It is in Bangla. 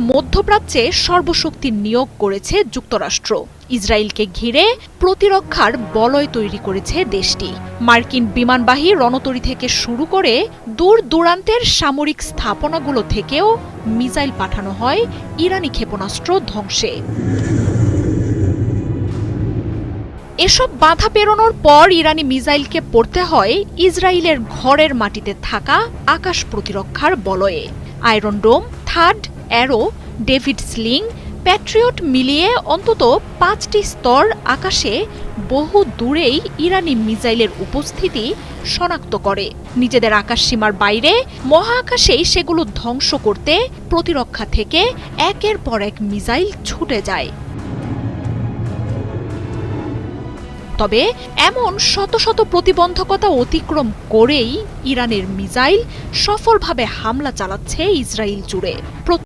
মধ্যপ্রাচ্যে সর্বশক্তি নিয়োগ করেছে যুক্তরাষ্ট্র। ইসরায়েলকে ঘিরে প্রতিরক্ষার বলয় তৈরি করেছে দেশটি। মার্কিন বিমানবাহী রণতরী থেকে শুরু করে দূর দূরান্তের সামরিক স্থাপনাগুলো থেকেও মিসাইল পাঠানো হয় ইরানি ক্ষেপণাস্ত্র ধ্বংসে। এসব বাধা পেরোনোর পর ইরানি মিসাইলকে পড়তে হয় ইসরায়েলের ঘরের মাটিতে থাকা আকাশ প্রতিরক্ষার বলয়ে। Iron Dome, third Arrow, David Sling, Patriot মিলিয়ে অন্তত 5টি স্তর আকাশে বহু দূরেই ইরানি মিসাইলের উপস্থিতি শনাক্ত করে। নিজেদের আকাশসীমার বাইরে মহাকাশেই সেগুলো ধ্বংস করতে প্রতিরক্ষা থেকে একের পর এক মিসাইল ছুটে যায়। তবে এমন শত শত প্রতিবন্ধকতা অতিক্রম করেই ইরানের মিসাইল সফলভাবে হামলা চালাচ্ছে ইসরায়েল জুড়ে।